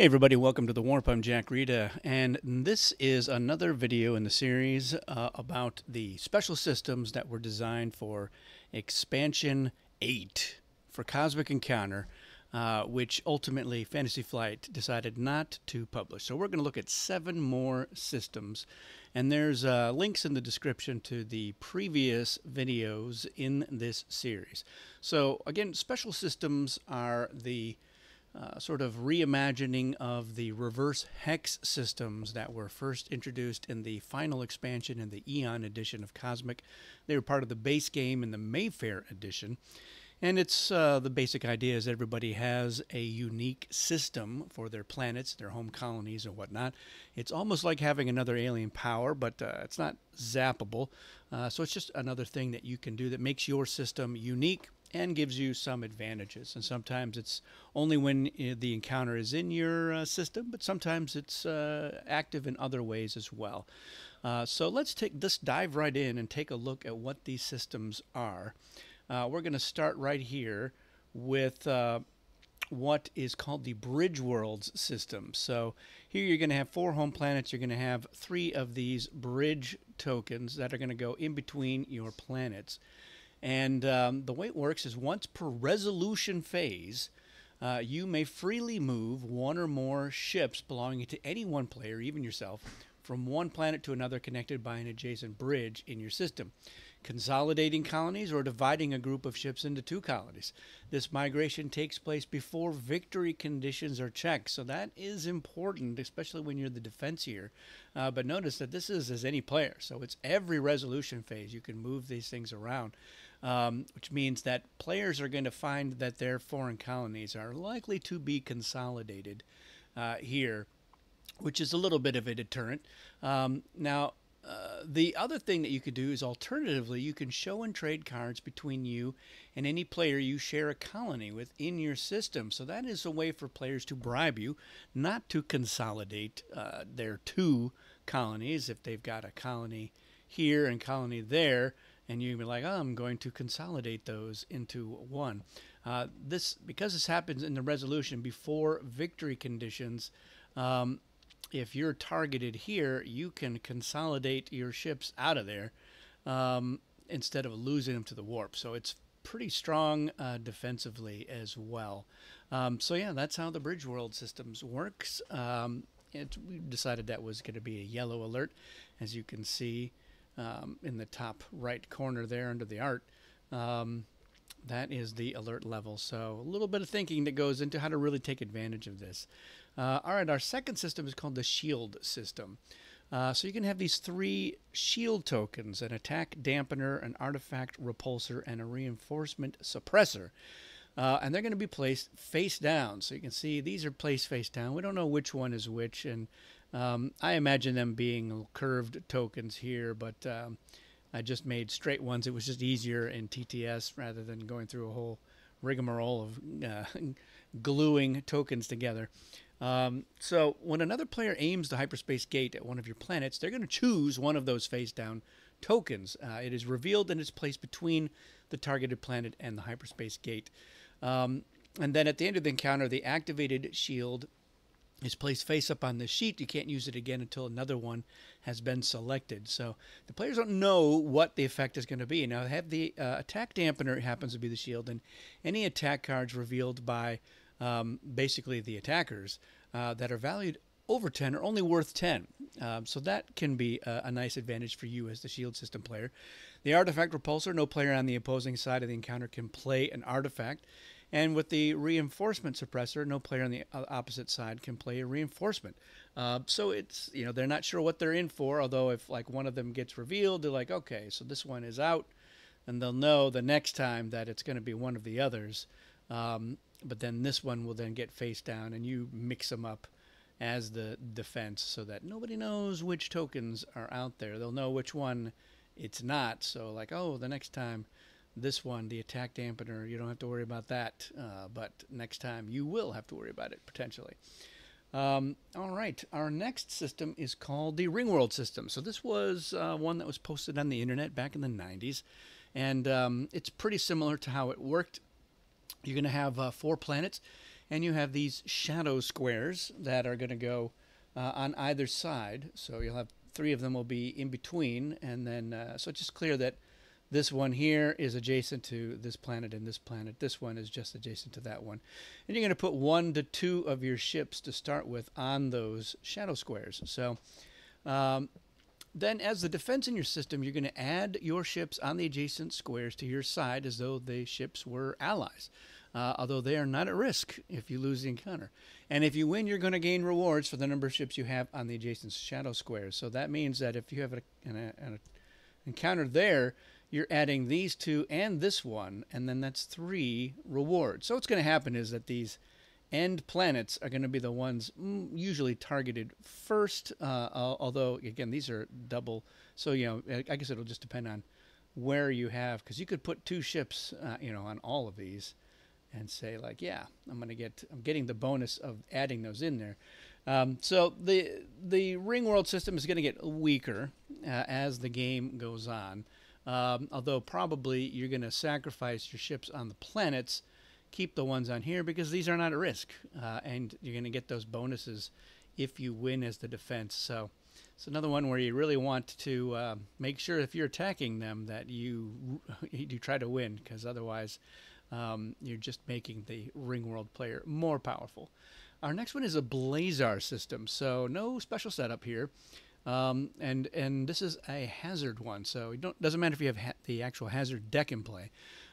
Hey everybody, welcome to the Warp. I'm Jack Rita, and this is another video in the series about the special systems that were designed for Expansion 8 for Cosmic Encounter, which ultimately Fantasy Flight decided not to publish. So we're going to look at 7 more systems, and there's links in the description to the previous videos in this series. So again, special systems are the sort of reimagining of the reverse hex systems that were first introduced in the final expansion in the Eon edition of Cosmic. They were part of the base game in the Mayfair edition. And it's the basic idea is everybody has a unique system for their planets, their home colonies, and whatnot. It's almost like having another alien power, but it's not zappable. So it's just another thing that you can do that makes your system unique and gives you some advantages. And sometimes it's only when the encounter is in your system, but sometimes it's active in other ways as well. So let's dive right in and take a look at what these systems are. We're going to start right here with what is called the Bridge Worlds system. So here you're going to have 4 home planets. You're going to have 3 of these bridge tokens that are going to go in between your planets. And the way it works is once per resolution phase, you may freely move 1 or more ships belonging to any one player, even yourself, from one planet to another connected by an adjacent bridge in your system, consolidating colonies or dividing a group of ships into 2 colonies. This migration takes place before victory conditions are checked, so that is important, especially when you're the defense here. But notice that this is as any player, so it's every resolution phase. You can move these things around, which means that players are going to find that their foreign colonies are likely to be consolidated here, which is a little bit of a deterrent. Now, the other thing that you could do is alternatively, you can show and trade cards between you and any player you share a colony with in your system. So that is a way for players to bribe you not to consolidate their 2 colonies. If they've got a colony here and colony there, and you'd be like, oh, I'm going to consolidate those into 1. Because this happens in the resolution before victory conditions, if you're targeted here, you can consolidate your ships out of there instead of losing them to the warp. So it's pretty strong defensively as well. So yeah, that's how the Bridge World systems works. We decided that was going to be a yellow alert, as you can see in the top right corner there under the art. That is the alert level. So a little bit of thinking that goes into how to really take advantage of this. All right, our second system is called the Shield system. So you can have these 3 shield tokens: an attack dampener, an artifact repulsor, and a reinforcement suppressor. And they're going to be placed face down. So you can see these are placed face down. We don't know which one is which, and I imagine them being curved tokens here, but I just made straight ones. It was just easier in TTS rather than going through a whole rigmarole of gluing tokens together. So when another player aims the hyperspace gate at one of your planets, they're going to choose one of those face-down tokens. It is revealed and it's placed between the targeted planet and the hyperspace gate. And then at the end of the encounter, the activated shield is placed face up on the sheet. You can't use it again until another one has been selected. So the players don't know what the effect is going to be. Now, have the attack dampener happens to be the shield, and any attack cards revealed by basically the attackers that are valued over 10 are only worth 10. So that can be a nice advantage for you as the shield system player. The artifact repulsor, no player on the opposing side of the encounter can play an artifact. And with the reinforcement suppressor, no player on the opposite side can play a reinforcement. So it's, they're not sure what they're in for, although if like one of them gets revealed, they're like, okay, so this one is out, and they'll know the next time that it's going to be one of the others. But then this one will then get face down, and you mix them up as the defense so that nobody knows which tokens are out there. They'll know which one it's not. So like, oh, the next time this one, the attack dampener, you don't have to worry about that. But next time you will have to worry about it, potentially. All right, our next system is called the Ringworld system. So this was one that was posted on the internet back in the 90s. And it's pretty similar to how it worked. You're going to have 4 planets. and you have these shadow squares that are going to go on either side. So you'll have 3 of them will be in between, and then so it's just clear that this one here is adjacent to this planet and this planet. This one is just adjacent to that one. And you're going to put 1 to 2 of your ships to start with on those shadow squares. So then as the defense in your system, you're going to add your ships on the adjacent squares to your side as though the ships were allies. Although they are not at risk if you lose the encounter. And if you win, you're going to gain rewards for the number of ships you have on the adjacent shadow squares. So that means that if you have an encounter there, you're adding these 2 and this one, and then that's 3 rewards. So what's going to happen is that these end planets are going to be the ones usually targeted first, although, again, these are double. So, I guess it'll just depend on where you have, because you could put 2 ships, on all of these and say, like, yeah, I'm getting the bonus of adding those in there. So the ring world system is going to get weaker as the game goes on. Although probably you're going to sacrifice your ships on the planets, keep the ones on here because these are not at risk, and you're going to get those bonuses if you win as the defense. So it's another one where you really want to make sure if you're attacking them that you try to win, because otherwise you're just making the ring world player more powerful. Our next one is a Blazar system, so no special setup here. And this is a hazard one, so it doesn't matter if you have the actual hazard deck in play,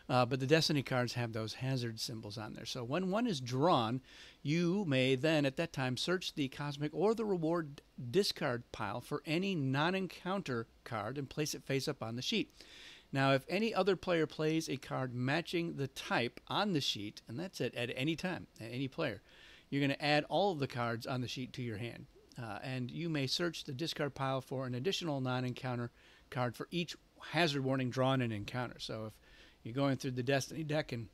but the Destiny cards have those hazard symbols on there. So when one is drawn, you may then at that time search the cosmic or the reward discard pile for any non-encounter card and place it face up on the sheet. Now, if any other player plays a card matching the type on the sheet, and that's it at any time, at any player, you're going to add all of the cards on the sheet to your hand. And you may search the discard pile for an additional non-encounter card for each hazard warning drawn in an encounter. So if you're going through the Destiny deck and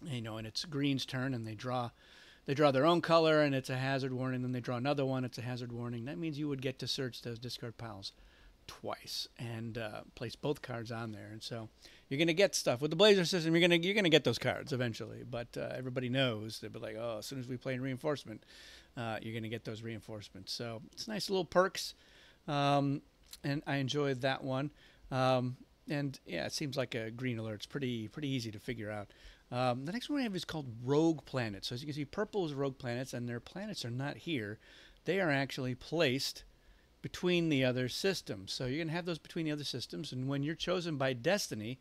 it's Green's turn and they draw their own color and it's a hazard warning, then they draw another one, it's a hazard warning. That means you would get to search those discard piles twice and place both cards on there. And so you're going to get stuff with the Blazar system. You're going to get those cards eventually, but everybody knows they'll be like, oh, as soon as we play in reinforcement, you're going to get those reinforcements. So it's nice little perks, and I enjoyed that one. And yeah, it seems like a green alert. It's pretty easy to figure out. The next one we have is called Rogue Planets. So as you can see, purple is Rogue Planets, and their planets are not here. They are actually placed between the other systems. So you're going to have those between the other systems, and when you're chosen by Destiny,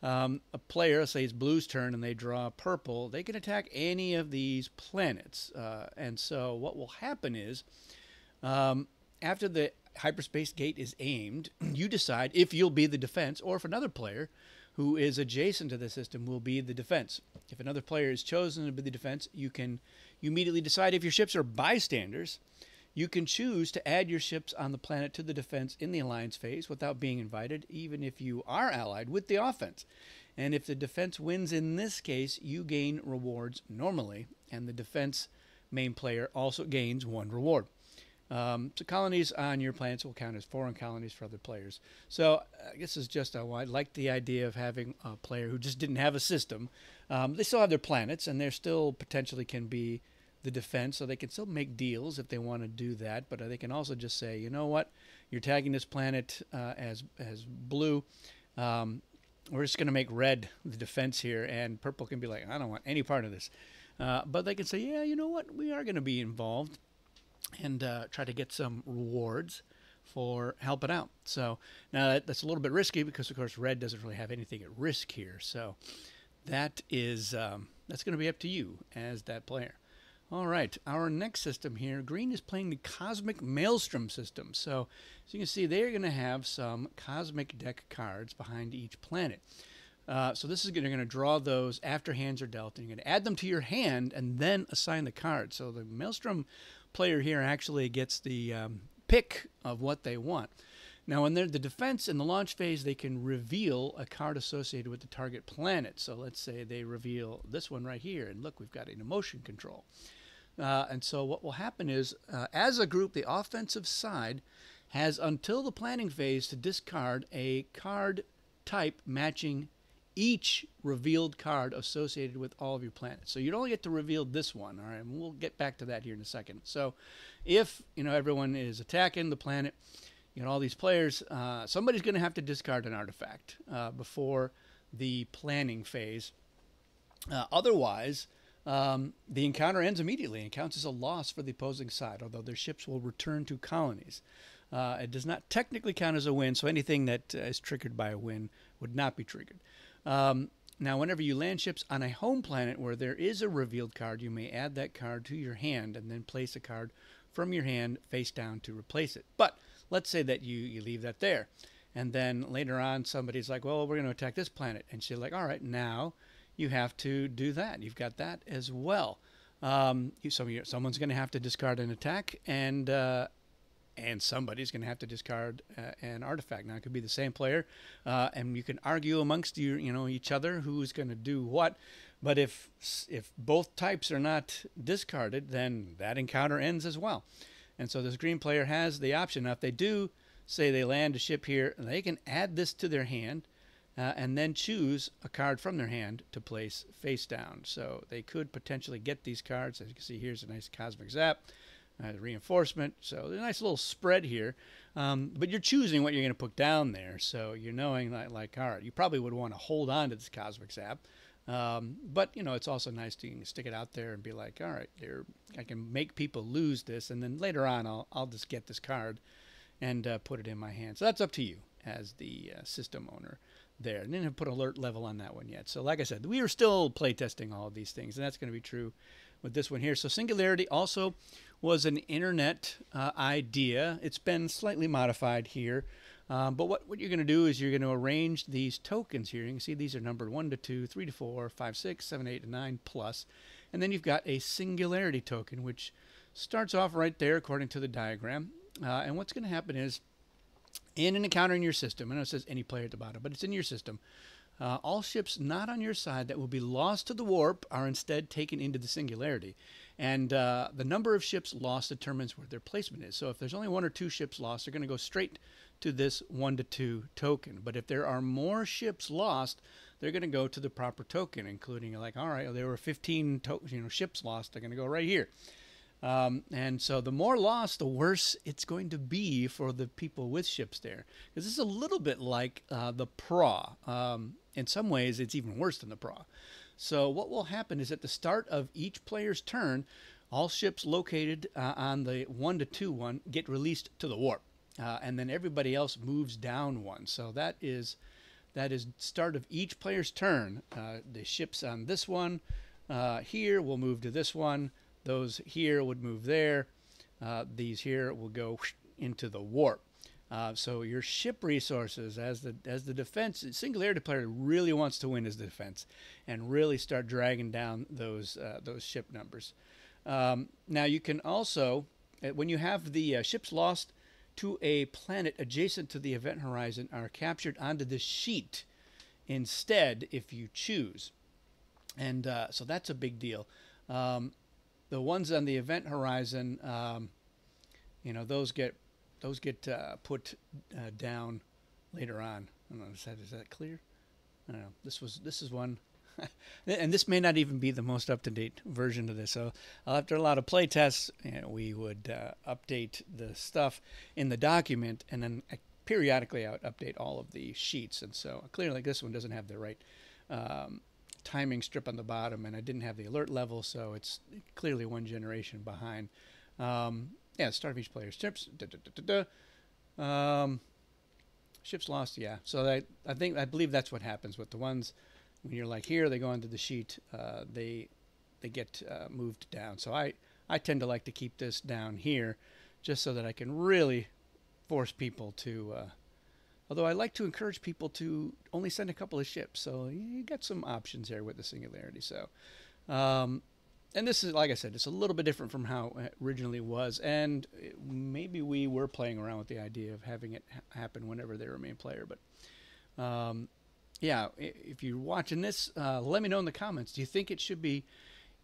a player, let's say it's Blue's turn and they draw purple, they can attack any of these planets. And so what will happen is, after the hyperspace gate is aimed, you decide if you'll be the defense or if another player who is adjacent to the system will be the defense. If another player is chosen to be the defense, you immediately decide if your ships are bystanders. You can choose to add your ships on the planet to the defense in the alliance phase without being invited, even if you are allied with the offense. And if the defense wins in this case, you gain rewards normally, and the defense main player also gains 1 reward. So colonies on your planets will count as foreign colonies for other players. So I guess it's just I like the idea of having a player who just didn't have a system. They still have their planets, and they still potentially can be the defense, so they can still make deals if they want to do that, but they can also just say, you know what, you're tagging this planet as blue, we're just going to make red the defense here, and purple can be like, I don't want any part of this, but they can say, yeah, you know what, we are going to be involved and try to get some rewards for helping out. So now that's a little bit risky because of course red doesn't really have anything at risk here, so that is that's going to be up to you as that player. All right, our next system here, Green is playing the Cosmic Maelstrom system. So as you can see, they're going to have some Cosmic deck cards behind each planet. So this is you're going to draw those after hands are dealt, and you're going to add them to your hand and then assign the card. So the Maelstrom player here actually gets the pick of what they want. Now, when they're the defense in the launch phase, they can reveal a card associated with the target planet. So let's say they reveal this one right here, and look, we've got an emotion control. And so what will happen is, as a group, the offensive side has until the planning phase to discard a card type matching each revealed card associated with all of your planets. So you'd only get to reveal this one, all right? And we'll get back to that here in a second. So if, everyone is attacking the planet, all these players, somebody's going to have to discard an artifact before the planning phase. Otherwise, the encounter ends immediately and counts as a loss for the opposing side, although their ships will return to colonies. It does not technically count as a win, so anything that is triggered by a win would not be triggered. Now, whenever you land ships on a home planet where there is a revealed card, you may add that card to your hand and then place a card from your hand face down to replace it. But let's say that you leave that there, and then later on somebody's like, well, we're going to attack this planet. And she's like, all right, now you have to do that. You've got that as well. Someone's going to have to discard an attack, and somebody's going to have to discard an artifact. Now, it could be the same player, and you can argue amongst each other who's going to do what. But if both types are not discarded, then that encounter ends as well. And so this green player has the option. Now, if they do say they land a ship here, they can add this to their hand and then choose a card from their hand to place face down. So they could potentially get these cards. As you can see, here's a nice Cosmic Zap. Reinforcement, so there's a nice little spread here, but you're choosing what you're going to put down there, so you're knowing like all right, you probably would want to hold on to this Cosmic Zap, but it's also nice to stick it out there and be like, all right, I can make people lose this, and then later on I'll just get this card and put it in my hand. So that's up to you as the system owner there. And didn't put alert level on that one yet. So like I said, we are still playtesting all of these things, and that's going to be true with this one here. So Singularity also was an internet idea. It's been slightly modified here. But what you're going to do is you're going to arrange these tokens here. You can see these are numbered 1 to 2, 3 to 4, 5, 6, 7, 8, and 9 plus. And then you've got a Singularity token, which starts off right there according to the diagram. And what's going to happen is, in an encounter in your system, I know it says any player at the bottom, but it's in your system, all ships not on your side that will be lost to the warp are instead taken into the Singularity. And the number of ships lost determines where their placement is. So if there's only 1 or 2 ships lost, they're going to go straight to this 1 to 2 token. But if there are more ships lost, they're going to go to the proper token, including like, all right, there were 15 ships lost. They're going to go right here. And so the more lost, the worse it's going to be for the people with ships there. Because this is a little bit like the PRA. In some ways, it's even worse than the PRA. So what will happen is at the start of each player's turn, all ships located on the 1 to 2 one get released to the warp. And then everybody else moves down one. So that is start of each player's turn. The ships on this one here will move to this one. Those here would move there. These here will go into the warp. So your ship resources as the defense, Singularity player really wants to win as the defense and really start dragging down those ship numbers. Now you can also, when you have the ships lost to a planet adjacent to the event horizon, are captured onto this sheet instead if you choose. And so that's a big deal. The ones on the event horizon, those get put down later on. I don't know, is that clear? I don't know. This is one, and this may not even be the most up-to-date version of this. So after a lot of play tests, we would update the stuff in the document, and then periodically I would update all of the sheets. And so clearly this one doesn't have the right timing strip on the bottom, and I didn't have the alert level, so it's clearly one generation behind. Yeah, start of each player's ships. Ships lost, yeah. So I believe that's what happens with the ones when you're like here, they go onto the sheet, they get moved down. So I tend to like to keep this down here, just so that I can really force people to. Although I like to encourage people to only send a couple of ships, so you got some options there with the Singularity. So, and this is, like I said, it's a little bit different from how it originally was, and maybe we were playing around with the idea of having it happen whenever they were main player. But yeah, if you're watching this, let me know in the comments. Do you think it should be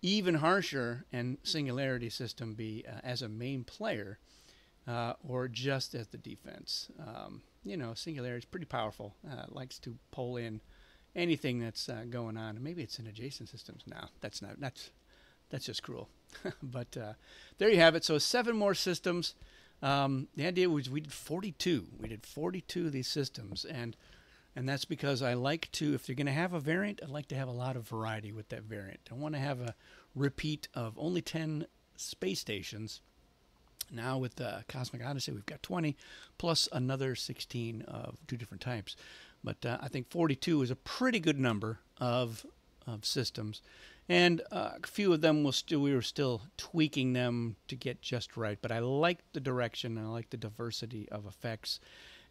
even harsher and Singularity system be as a main player, or just as the defense? Singularity is pretty powerful. Likes to pull in anything that's going on. Maybe it's in adjacent systems. No, that's not. That's just cruel. But there you have it. So 7 more systems. The idea was we did 42. We did 42 of these systems, and that's because I like to, if you're going to have a variant, I like to have a lot of variety with that variant. I want to have a repeat of only 10 space stations. Now with the Cosmic Odyssey, we've got 20 plus another 16 of 2 different types. But I think 42 is a pretty good number of systems. And a few of them we were still tweaking them to get just right. But I like the direction, and I like the diversity of effects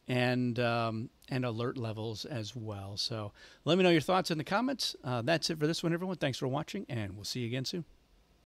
and alert levels as well. So let me know your thoughts in the comments. That's it for this one, everyone. Thanks for watching, and we'll see you again soon.